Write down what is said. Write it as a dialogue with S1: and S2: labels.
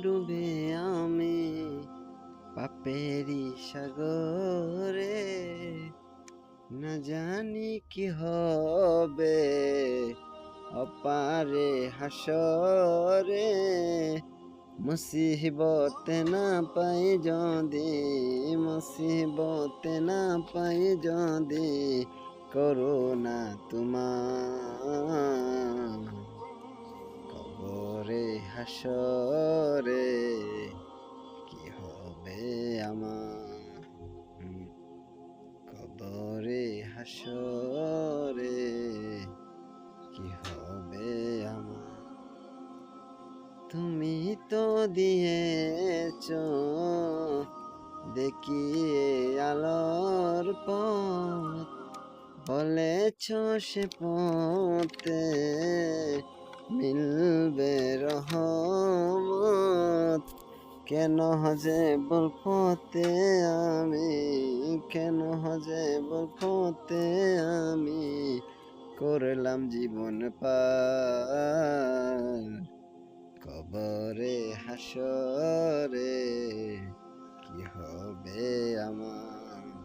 S1: ডুবে আমি পাপেরি সাগরে, না জানি কি হবে অপারে হাসরে। মুসিবতে না পাই যদি, মুসিবতে না পাই যদি, করুণা তোমার কবরে হাসরে কি হবে আমার। কবরে হাসরে কি হবে আমার। তুমি তো দিয়েছ দেখিয়ে আলোর পথ, বলেছ সে পথে মিলবে রহমত। কেন যে বলতে আমি, কেন যে বলতে আমি করলাম জীবন পার। কবরে হাসরে কি হবে আমার।